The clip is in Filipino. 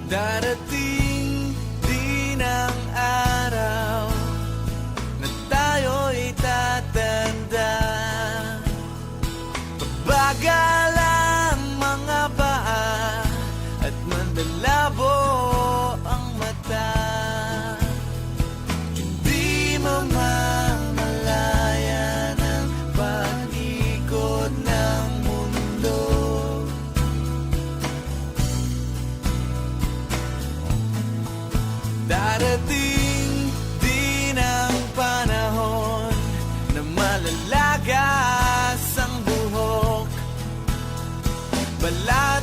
Darating din ang araw na tayo'y tatanda. Bagal ang mga paa at mandalabo ang mata. Hindi mamamalayan ang pag-ikot ng mundo. Darating din ang panahon na malalagas ang buhok, balat